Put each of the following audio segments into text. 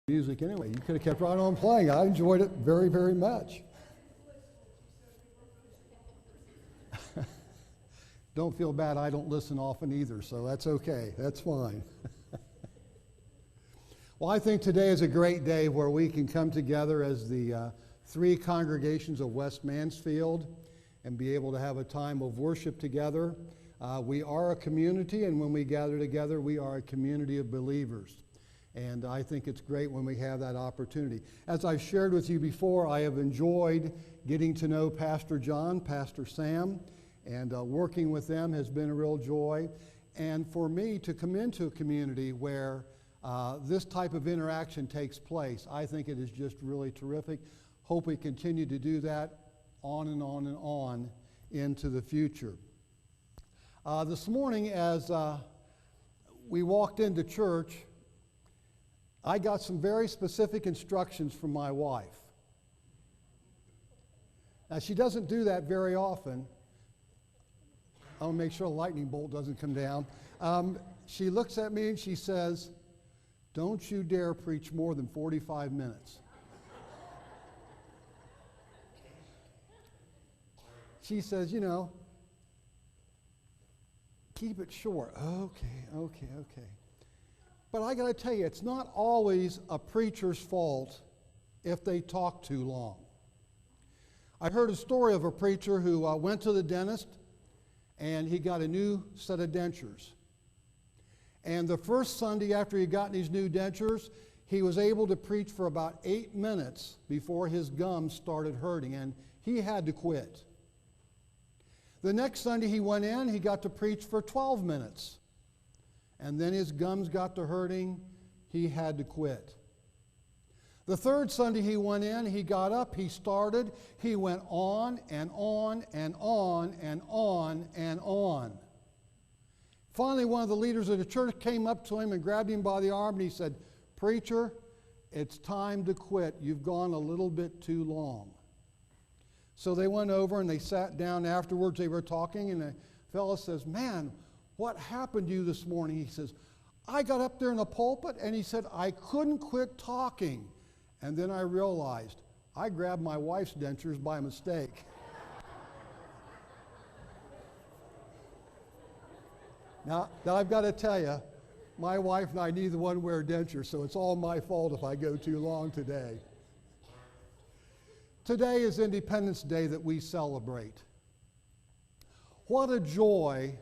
Music anyway. You could have kept right on playing. I enjoyed it very, very much. Don't feel bad. I don't listen often either, so that's okay. That's fine. Well, I think today is a great day where we can come together as the three congregations of West Mansfield and be able to have a time of worship together. We are a community, and when we gather together, we are a community of believers. And I think it's great when we have that opportunity. As I've shared with you before, I have enjoyed getting to know Pastor John, Pastor Sam, and working with them has been a real joy. And for me to come into a community where this type of interaction takes place, I think it is just really terrific. Hope we continue to do that on and on and on into the future. This morning as we walked into church, I got some very specific instructions from my wife. Now, she doesn't do that very often. I'll make sure a lightning bolt doesn't come down. She looks at me and she says, "Don't you dare preach more than 45 minutes. She says, keep it short. Okay. But I got to tell you, it's not always a preacher's fault if they talk too long. I heard a story of a preacher who went to the dentist and he got a new set of dentures. And the first Sunday after he got these new dentures, he was able to preach for about 8 minutes before his gums started hurting, and he had to quit. The next Sunday he went in, he got to preach for 12 minutes. And then his gums got to hurting, he had to quit. The third Sunday he went in, he got up, he started, he went on and on and on and on and on. Finally, one of the leaders of the church came up to him and grabbed him by the arm and he said, "Preacher, it's time to quit. You've gone a little bit too long." So they went over and they sat down afterwards. They were talking and the fellow says, "Man, what happened to you this morning?" He says, "I got up there in the pulpit," and he said, "I couldn't quit talking. And then I realized I grabbed my wife's dentures by mistake." Now, I've got to tell you, my wife and I neither one wear dentures, so it's all my fault if I go too long today. Today is Independence Day that we celebrate. What a joy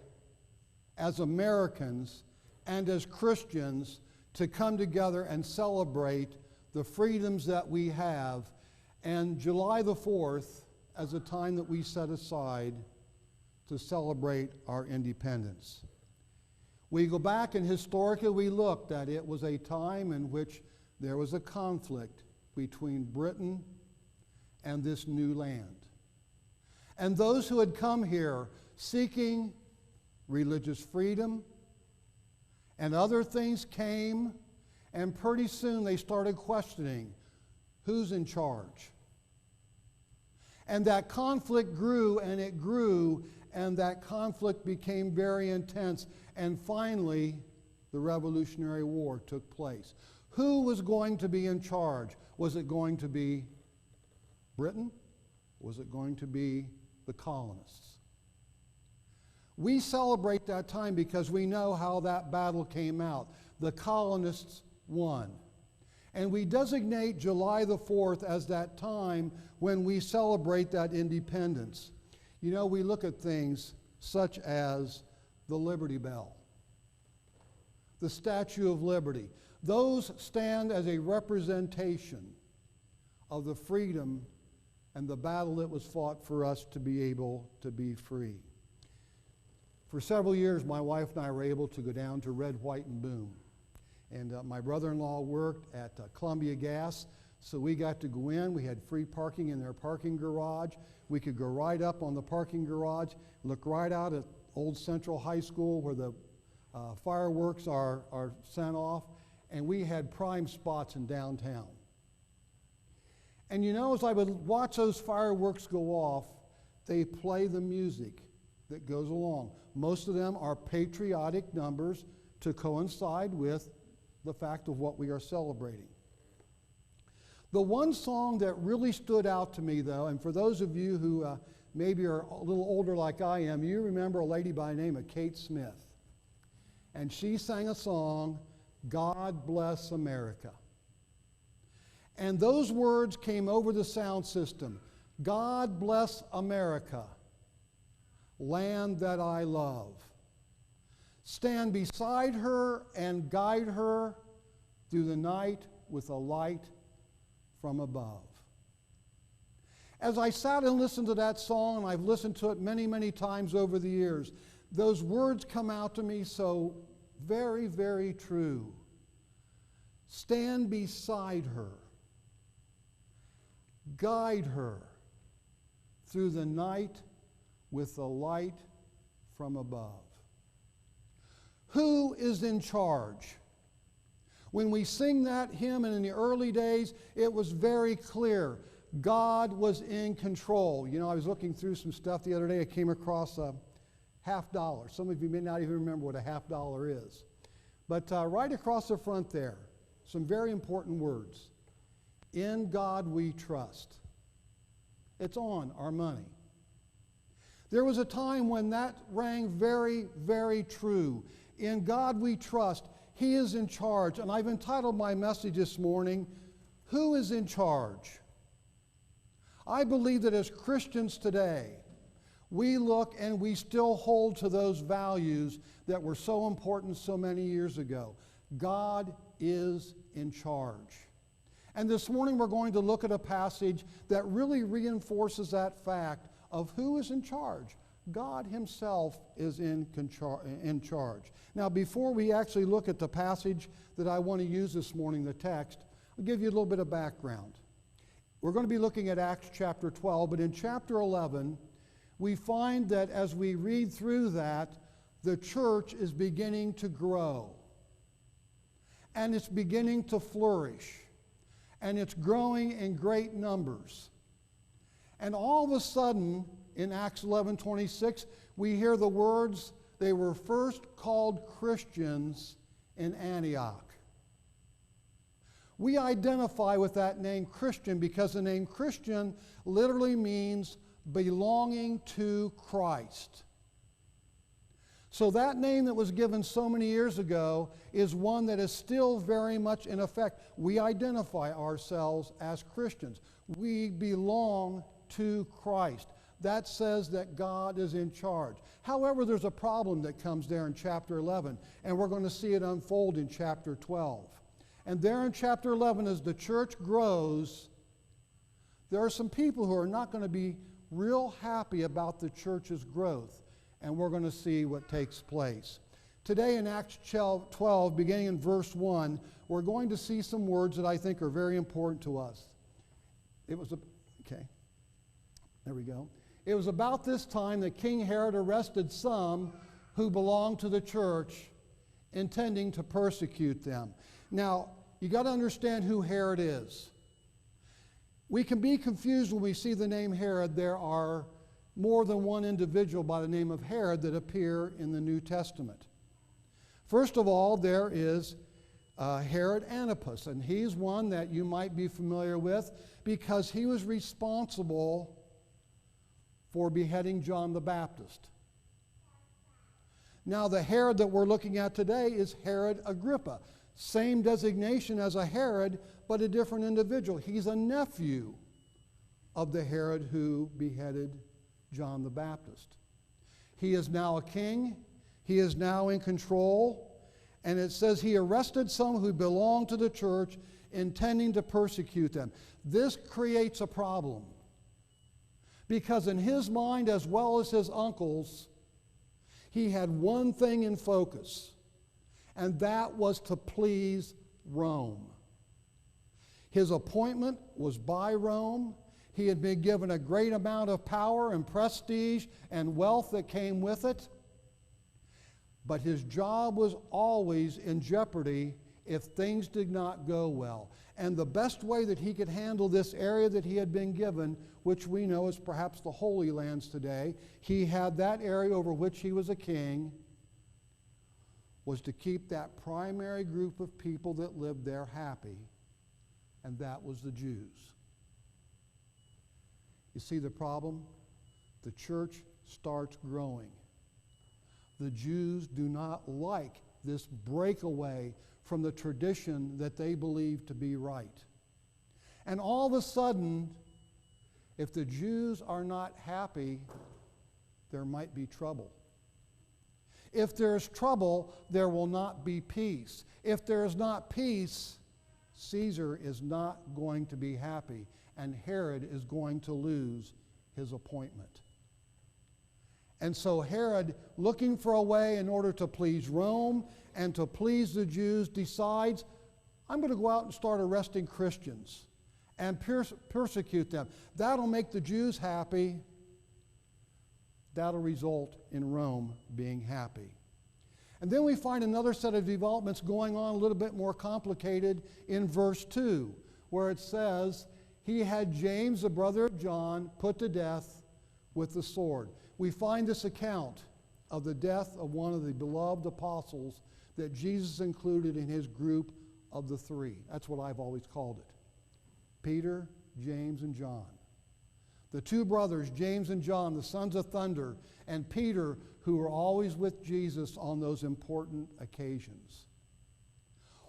as Americans and as Christians to come together and celebrate the freedoms that we have, and July the 4th as a time that we set aside to celebrate our independence. We go back and historically we looked at it was a time in which there was a conflict between Britain and this new land. And those who had come here seeking religious freedom and other things came, and pretty soon they started questioning who's in charge. And that conflict grew and it grew, and that conflict became very intense, and finally the Revolutionary War took place. Who was going to be in charge? Was it going to be Britain? Was it going to be the colonists? We celebrate that time because we know how that battle came out. The colonists won. And we designate July the 4th as that time when we celebrate that independence. We look at things such as the Liberty Bell, the Statue of Liberty. Those stand as a representation of the freedom and the battle that was fought for us to be able to be free. For several years, my wife and I were able to go down to Red, White, and Boom. And my brother-in-law worked at Columbia Gas, so we got to go in. We had free parking in their parking garage. We could go right up on the parking garage, look right out at Old Central High School where the fireworks are sent off, and we had prime spots in downtown. And as I would watch those fireworks go off, they play the music that goes along. Most of them are patriotic numbers to coincide with the fact of what we are celebrating. The one song that really stood out to me, though, and for those of you who maybe are a little older like I am, you remember a lady by the name of Kate Smith. And she sang a song, God Bless America. And those words came over the sound system. God bless America, land that I love. Stand beside her and guide her through the night with a light from above. As I sat and listened to that song, and I've listened to it many, many times over the years, those words come out to me so very, very true. Stand beside her. Guide her through the night with the light from above. Who is in charge? When we sing that hymn, and in the early days, it was very clear. God was in control. You know, I was looking through some stuff the other day. I came across a $50. Some of you may not even remember what a $50 is. But right across the front there, some very important words. In God we trust. It's on our money. There was a time when that rang very, very true. In God we trust. He is in charge. And I've entitled my message this morning, Who is in Charge? I believe that as Christians today, we look and we still hold to those values that were so important so many years ago. God is in charge. And this morning we're going to look at a passage that really reinforces that fact of who is in charge. God himself is in charge. Now, before we actually look at the passage that I want to use this morning, the text, I'll give you a little bit of background. We're going to be looking at Acts chapter 12, but in chapter 11, we find that as we read through that, the church is beginning to grow. And it's beginning to flourish. And it's growing in great numbers. And all of a sudden, in Acts 11:26, we hear the words, they were first called Christians in Antioch. We identify with that name Christian because the name Christian literally means belonging to Christ. So that name that was given so many years ago is one that is still very much in effect. We identify ourselves as Christians. We belong to Christ. That says that God is in charge. However, there's a problem that comes there in chapter 11, and we're going to see it unfold in chapter 12. And there in chapter 11, as the church grows, there are some people who are not going to be real happy about the church's growth, and we're going to see what takes place. Today in Acts 12, beginning in verse 1, we're going to see some words that I think are very important to us. There we go. It was about this time that King Herod arrested some who belonged to the church, intending to persecute them. Now, you got to understand who Herod is. We can be confused when we see the name Herod. There are more than one individual by the name of Herod that appear in the New Testament. First of all, there is Herod Antipas, and he's one that you might be familiar with because he was responsible for beheading John the Baptist. Now, the Herod that we're looking at today is Herod Agrippa. Same designation as a Herod, but a different individual. He's a nephew of the Herod who beheaded John the Baptist. He is now a king. He is now in control. And it says he arrested some who belonged to the church, intending to persecute them. This creates a problem. Because in his mind, as well as his uncles, he had one thing in focus, and that was to please Rome. His appointment was by Rome. He had been given a great amount of power and prestige and wealth that came with it. But his job was always in jeopardy if things did not go well. And the best way that he could handle this area that he had been given, which we know is perhaps the Holy Lands today, he had that area over which he was a king, was to keep that primary group of people that lived there happy and that was the Jews. You see the problem? The church starts growing. The Jews do not like this breakaway from the tradition that they believe to be right. And all of a sudden, if the Jews are not happy, there might be trouble. If there's trouble, there will not be peace. If there is not peace, Caesar is not going to be happy, and Herod is going to lose his appointment. And so Herod, looking for a way in order to please Rome and to please the Jews, decides, I'm going to go out and start arresting Christians and persecute them. That'll make the Jews happy. That'll result in Rome being happy. And then we find another set of developments going on a little bit more complicated in verse 2, where it says, he had James, the brother of John, put to death with the sword. We find this account of the death of one of the beloved apostles that Jesus included in his group of the three. That's what I've always called it. Peter, James, and John. The two brothers, James and John, the sons of thunder, and Peter, who were always with Jesus on those important occasions.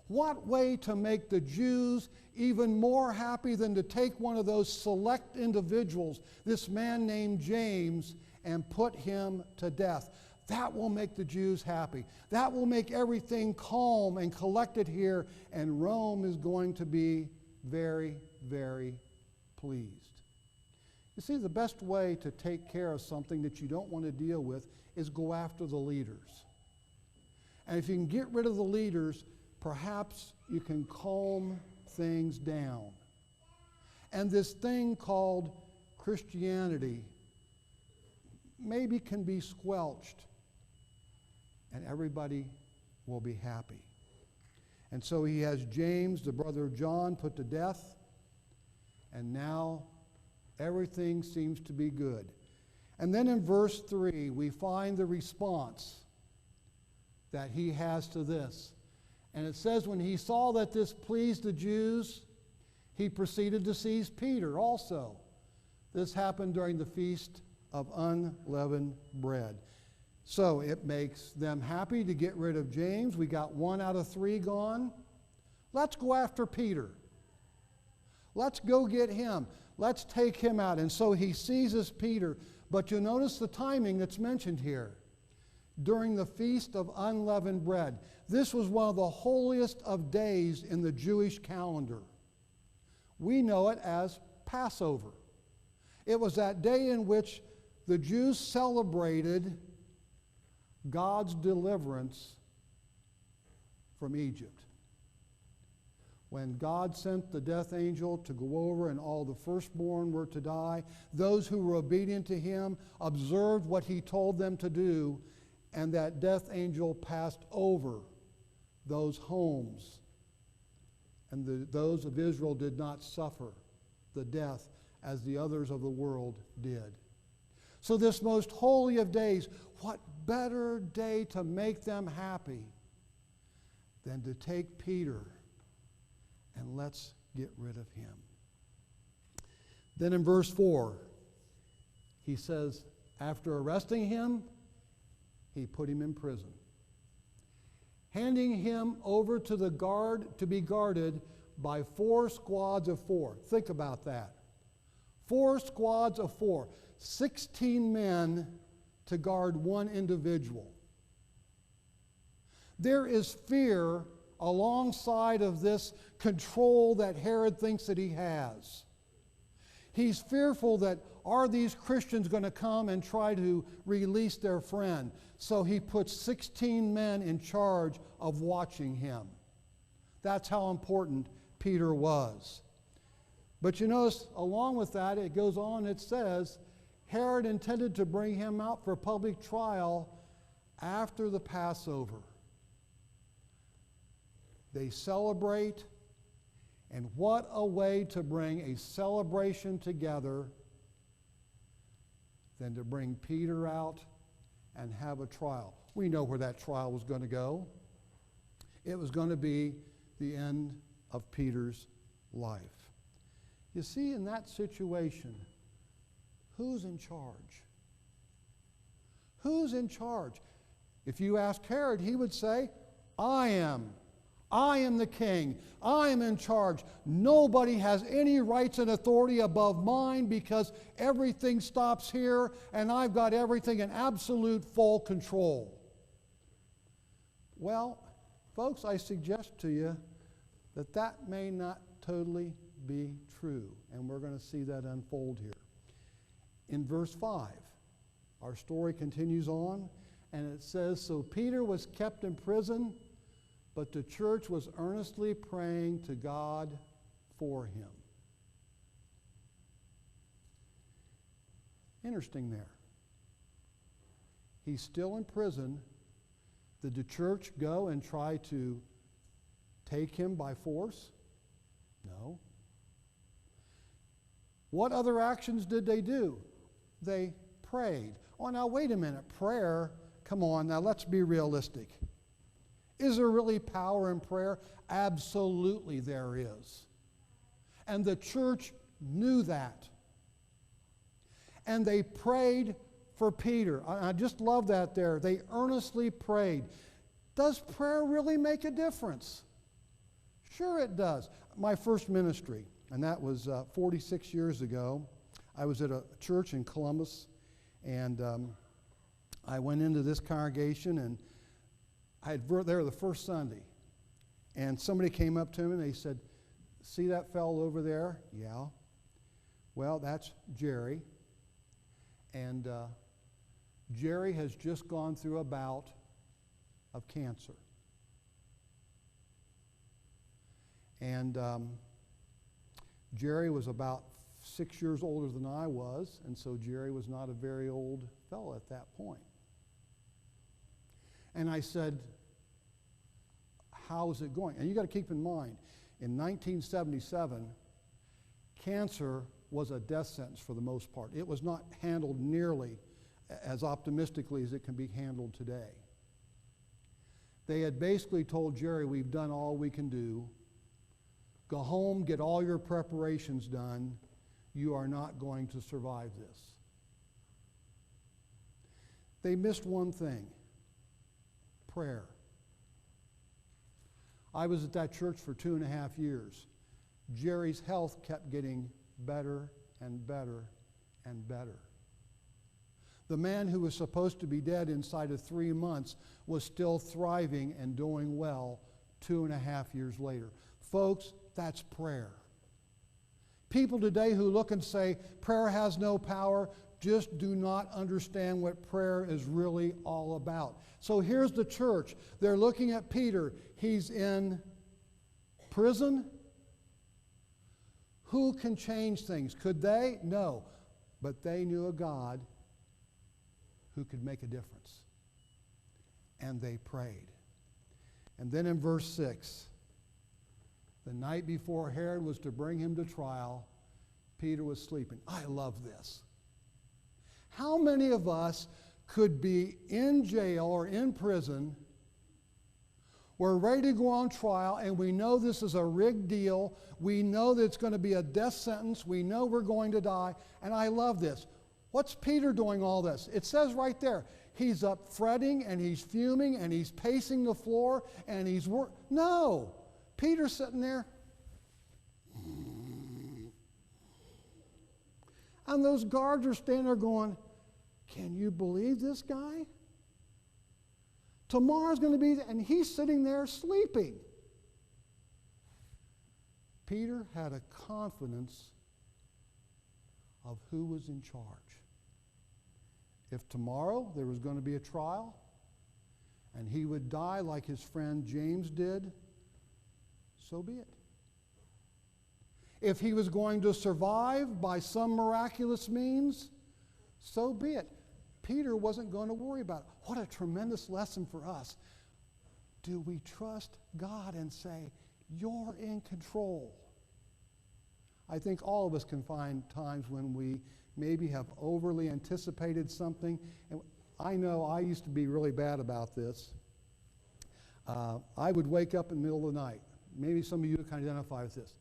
What way to make the Jews even more happy than to take one of those select individuals, this man named James, and put him to death? That will make the Jews happy. That will make everything calm and collected here, and Rome is going to be very, very pleased. You see, the best way to take care of something that you don't want to deal with is go after the leaders. And if you can get rid of the leaders, perhaps you can calm things down. And this thing called Christianity maybe can be squelched, and everybody will be happy. And so he has James, the brother of John, put to death, and now everything seems to be good. And then in verse 3, we find the response that he has to this. And it says, when he saw that this pleased the Jews, he proceeded to seize Peter also. This happened during the feast of unleavened bread. So it makes them happy to get rid of James. We got 1 out of 3 gone. Let's go after Peter. Let's go get him. Let's take him out. And so he seizes Peter. But you notice the timing that's mentioned here. During the Feast of Unleavened Bread. This was one of the holiest of days in the Jewish calendar. We know it as Passover. It was that day in which the Jews celebrated God's deliverance from Egypt. When God sent the death angel to go over and all the firstborn were to die, those who were obedient to him observed what he told them to do, and that death angel passed over those homes. And those of Israel did not suffer the death as the others of the world did. So this most holy of days, what better day to make them happy than to take Peter and let's get rid of him. Then in verse 4, he says, after arresting him, he put him in prison, handing him over to the guard to be guarded by 4 squads of 4. Think about that. 4 squads of 4. 16 men to guard one individual. There is fear alongside of this control that Herod thinks that he has. He's fearful that, are these Christians going to come and try to release their friend? So he puts 16 men in charge of watching him. That's how important Peter was. But you notice, along with that, it goes on, it says, Herod intended to bring him out for public trial after the Passover. They celebrate, and what a way to bring a celebration together than to bring Peter out and have a trial. We know where that trial was going to go. It was going to be the end of Peter's life. You see, in that situation, who's in charge? Who's in charge? If you ask Herod, he would say, I am. I am the king. I am in charge. Nobody has any rights and authority above mine because everything stops here and I've got everything in absolute full control. Well, folks, I suggest to you that that may not totally be true, and we're going to see that unfold here. In verse 5, our story continues on, and it says, So Peter was kept in prison, but the church was earnestly praying to God for him. Interesting there. He's still in prison. Did the church go and try to take him by force? No. What other actions did they do? They prayed. Oh, now wait a minute. Prayer, come on, now let's be realistic. Is there really power in prayer? Absolutely there is. And the church knew that. And they prayed for Peter. I just love that there. They earnestly prayed. Does prayer really make a difference? Sure it does. My first ministry, and that was 46 years ago, I was at a church in Columbus, and I went into this congregation, and I had there the first Sunday, and somebody came up to me and they said, see that fellow over there? Yeah. Well, that's Jerry. And Jerry has just gone through a bout of cancer. And Jerry was about 6 years older than I was, and so Jerry was not a very old fellow at that point. And I said, how is it going? And you got to keep in mind, in 1977, cancer was a death sentence for the most part. It was not handled nearly as optimistically as it can be handled today. They had basically told Jerry, we've done all we can do. Go home, get all your preparations done. You are not going to survive this. They missed one thing. Prayer. I was at that church for 2.5 years. Jerry's health kept getting better and better and better. The man who was supposed to be dead inside of 3 months was still thriving and doing well 2.5 years later. Folks, that's prayer. People today who look and say prayer has no power just do not understand what prayer is really all about. So here's the church. They're looking at Peter. He's in prison. Who can change things? Could they? No. But they knew a God who could make a difference. And they prayed. And then in verse 6, the night before Herod was to bring him to trial, Peter was sleeping. I love this. How many of us could be in jail or in prison, we're ready to go on trial, and we know this is a rigged deal, we know that it's going to be a death sentence, we know we're going to die, and I love this. What's Peter doing all this? It says right there, he's up fretting, and he's fuming, and he's pacing the floor, and he's no! Peter's sitting there. And those guards are standing there going, can you believe this guy? Tomorrow's going to be, and he's sitting there sleeping. Peter had a confidence of who was in charge. If tomorrow there was going to be a trial, and he would die like his friend James did, so be it. If he was going to survive by some miraculous means, so be it. Peter wasn't going to worry about it. What a tremendous lesson for us. Do we trust God and say, you're in control? I think all of us can find times when we maybe have overly anticipated something. And I know I used to be really bad about this. I would wake up in the middle of the night. Maybe some of you can identify with this.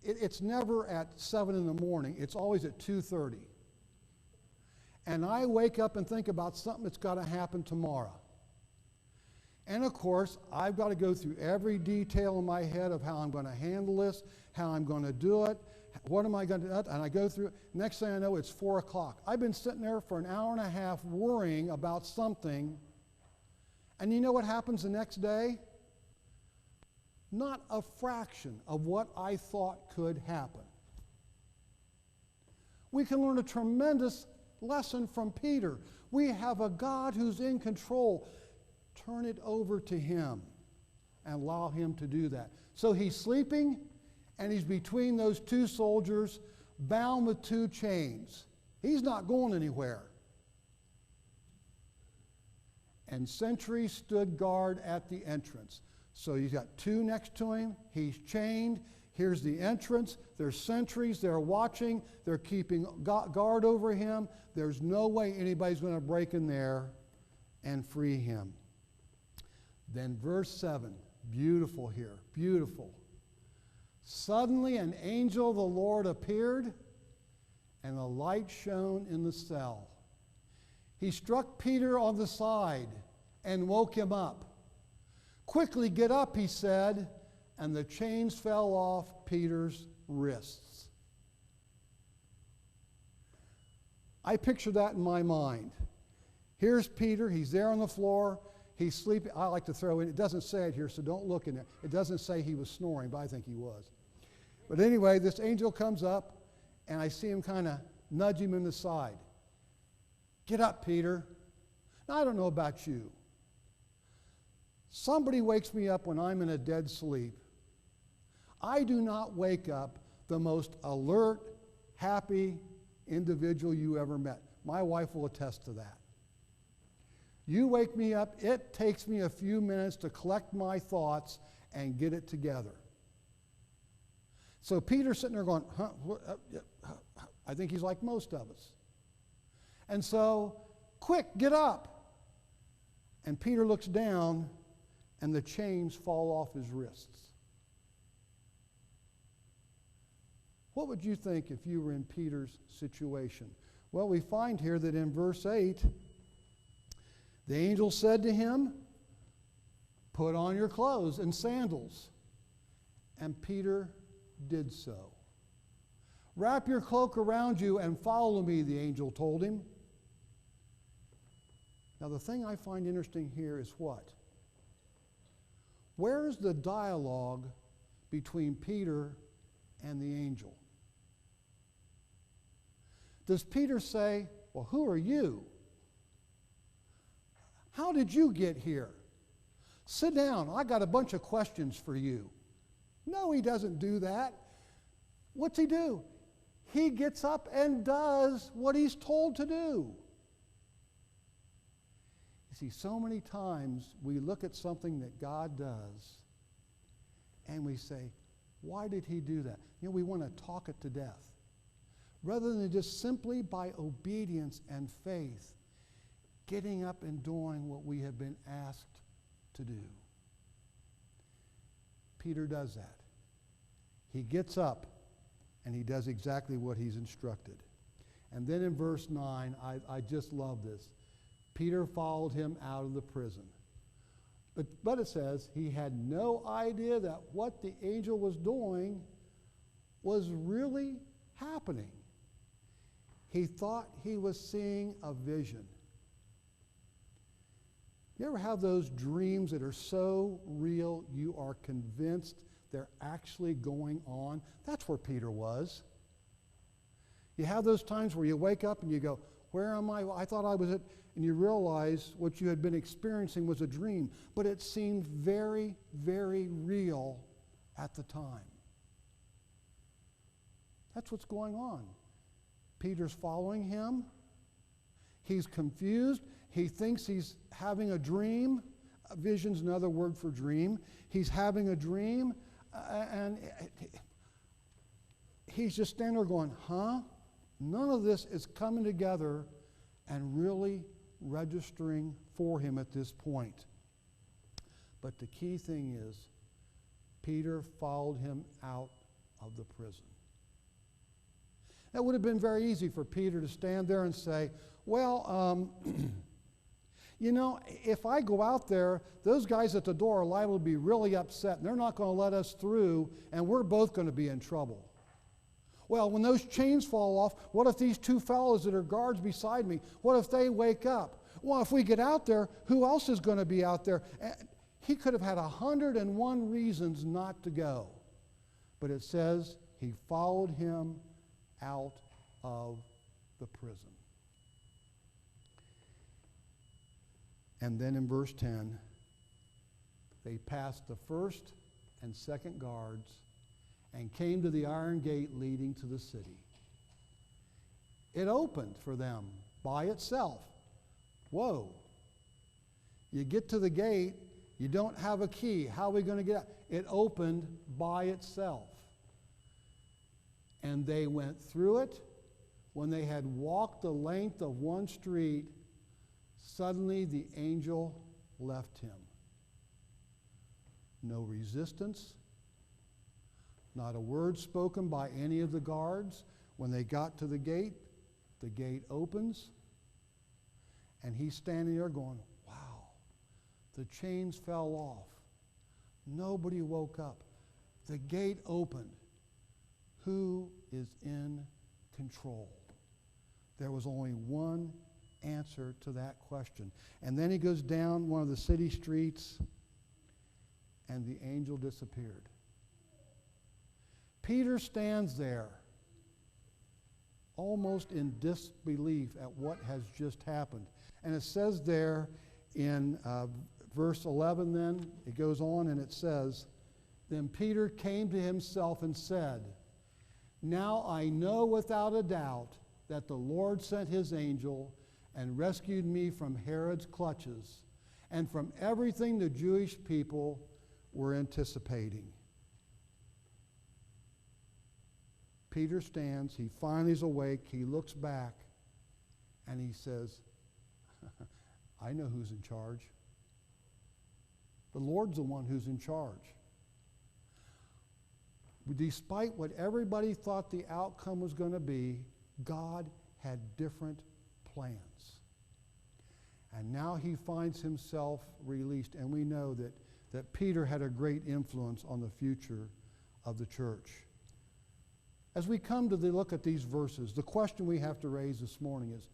it's never at 7 in the morning. It's always at 2:30. And I wake up and think about something that's got to happen tomorrow. And of course, I've got to go through every detail in my head of how I'm going to handle this, how I'm going to do it, what am I going to do, and I go through it. Next thing I know, it's 4 o'clock. I've been sitting there for an hour and a half worrying about something, and you know what happens the next day? Not a fraction of what I thought could happen. We can learn a tremendous lesson from Peter. We have a God who's in control. Turn it over to him and allow him to do that. So he's sleeping, and he's between those two soldiers, bound with 2 chains. He's not going anywhere. And sentries stood guard at the entrance. So he's got 2 next to him. He's chained. Here's the entrance. There's sentries. They're watching. They're keeping guard over him. There's no way anybody's going to break in there and free him. Then verse 7, beautiful here, beautiful. Suddenly an angel of the Lord appeared, and a light shone in the cell. He struck Peter on the side and woke him up. Quickly get up, he said, and the chains fell off Peter's wrists. I picture that in my mind. Here's Peter, he's there on the floor. He's sleeping. I like to throw in, it doesn't say it here, so don't look in there. It doesn't say he was snoring, but I think he was. But anyway, this angel comes up, and I see him kind of nudge him in the side. Get up, Peter. Now, I don't know about you. Somebody wakes me up when I'm in a dead sleep. I do not wake up the most alert, happy individual you ever met. My wife will attest to that. You wake me up, it takes me a few minutes to collect my thoughts and get it together. So Peter's sitting there going, I think he's like most of us. And so, quick, get up. And Peter looks down, and the chains fall off his wrists. What would you think if you were in Peter's situation? Well, we find here that in verse 8, the angel said to him, put on your clothes and sandals. And Peter did so. Wrap your cloak around you and follow me, the angel told him. Now, the thing I find interesting here is what? Where's the dialogue between Peter and the angel? Does Peter say, well, who are you? How did you get here? Sit down. I got a bunch of questions for you. No, he doesn't do that. What's he do? He gets up and does what he's told to do. You see, so many times we look at something that God does and we say, why did he do that? You know, we want to talk it to death. Rather than just simply by obedience and faith, getting up and doing what we have been asked to do. Peter does that. He gets up and he does exactly what he's instructed. And then in verse 9, I just love this. Peter followed him out of the prison. But it says he had no idea that what the angel was doing was really happening. He thought he was seeing a vision. You ever have those dreams that are so real you are convinced they're actually going on? That's where Peter was. You have those times where you wake up and you go, where am I? I thought I was at, and you realize what you had been experiencing was a dream, but it seemed very, very real at the time. That's what's going on. Peter's following him. He's confused. He thinks he's having a dream. A vision's another word for dream. He's having a dream, and he's just standing there going, huh? None of this is coming together and really registering for him at this point. But the key thing is, Peter followed him out of the prison. It would have been very easy for Peter to stand there and say, well, you know, if I go out there, those guys at the door are liable to be really upset, and they're not going to let us through, and we're both going to be in trouble. Well, when those chains fall off, what if these two fellows that are guards beside me, what if they wake up? Well, if we get out there, who else is going to be out there? He could have had 101 reasons not to go. But it says he followed him out of the prison. And then in verse 10, they passed the first and second guards and came to the iron gate leading to the city. It opened for them by itself. Whoa. You get to the gate, you don't have a key. How are we going to get out? It opened by itself. And they went through it. When they had walked the length of one street, suddenly the angel left him. No resistance, not a word spoken by any of the guards. When they got to the gate opens, and he's standing there going, wow, the chains fell off. Nobody woke up. The gate opened. Who is in control? There was only one answer to that question. And then he goes down one of the city streets, and the angel disappeared. Peter stands there, almost in disbelief at what has just happened. And it says there in verse 11 then, it goes on and it says, then Peter came to himself and said, now I know without a doubt that the Lord sent his angel and rescued me from Herod's clutches and from everything the Jewish people were anticipating. Peter stands, he finally is awake, he looks back, and he says, I know who's in charge. The Lord's the one who's in charge. Despite what everybody thought the outcome was going to be, God had different plans. And now he finds himself released, and we know that Peter had a great influence on the future of the church. As we come to look at these verses, the question we have to raise this morning is,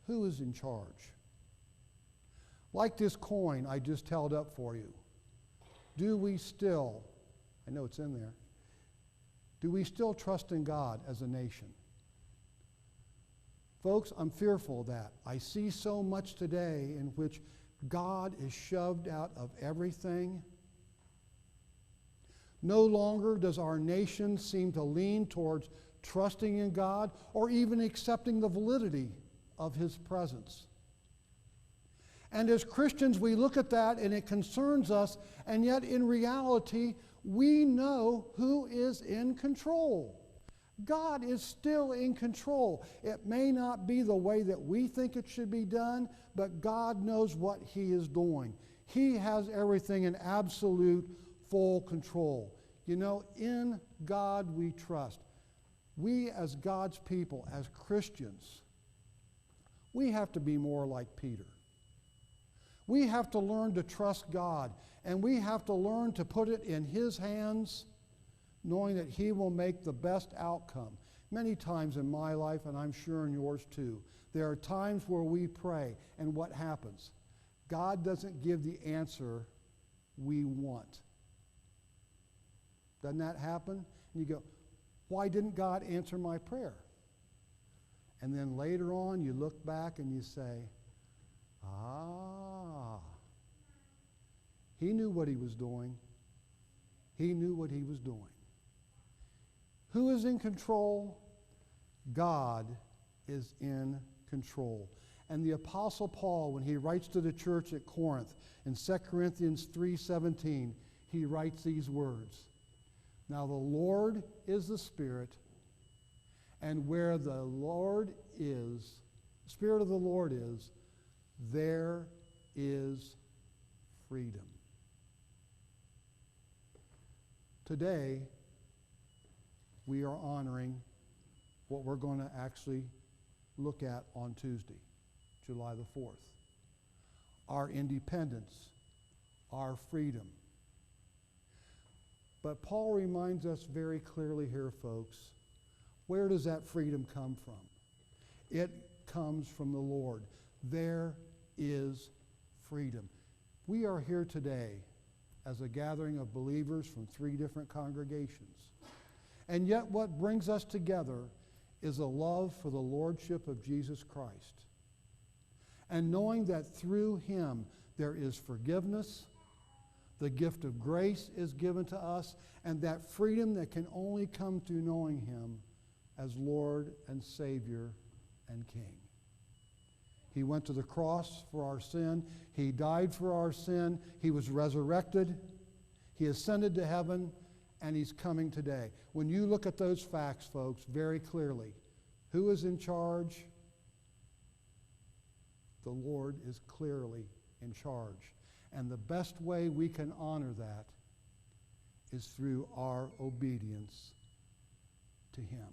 who is in charge? Like this coin I just held up for you, do we still, I know it's in there, do we still trust in God as a nation? Folks, I'm fearful of that. I see so much today in which God is shoved out of everything. No longer does our nation seem to lean towards trusting in God or even accepting the validity of his presence. And as Christians, we look at that and it concerns us, and yet in reality, we know who is in control. God is still in control. It may not be the way that we think it should be done, but God knows what he is doing. He has everything in absolute full control. You know, in God we trust. We as God's people, as Christians, we have to be more like Peter. We have to learn to trust God, and we have to learn to put it in his hands, knowing that he will make the best outcome. Many times in my life, and I'm sure in yours too, there are times where we pray, and what happens? God doesn't give the answer we want. Doesn't that happen? And you go, why didn't God answer my prayer? And then later on, you look back and you say, he knew what he was doing. He knew what he was doing. Who is in control? God is in control. And the Apostle Paul, when he writes to the church at Corinth, in 2 Corinthians 3:17, he writes these words. Now the Lord is the Spirit, and where the Lord is, the Spirit of the Lord is, there is freedom. Today, we are honoring what we're going to actually look at on Tuesday, July the 4th. Our independence, our freedom. But Paul reminds us very clearly here, folks, where does that freedom come from? It comes from the Lord. There is freedom. We are here today as a gathering of believers from 3 different congregations. And yet what brings us together is a love for the Lordship of Jesus Christ. And knowing that through Him there is forgiveness, the gift of grace is given to us, and that freedom that can only come through knowing Him as Lord and Savior and King. He went to the cross for our sin. He died for our sin. He was resurrected. He ascended to heaven, and He's coming today. When you look at those facts, folks, very clearly, who is in charge? The Lord is clearly in charge. And the best way we can honor that is through our obedience to Him.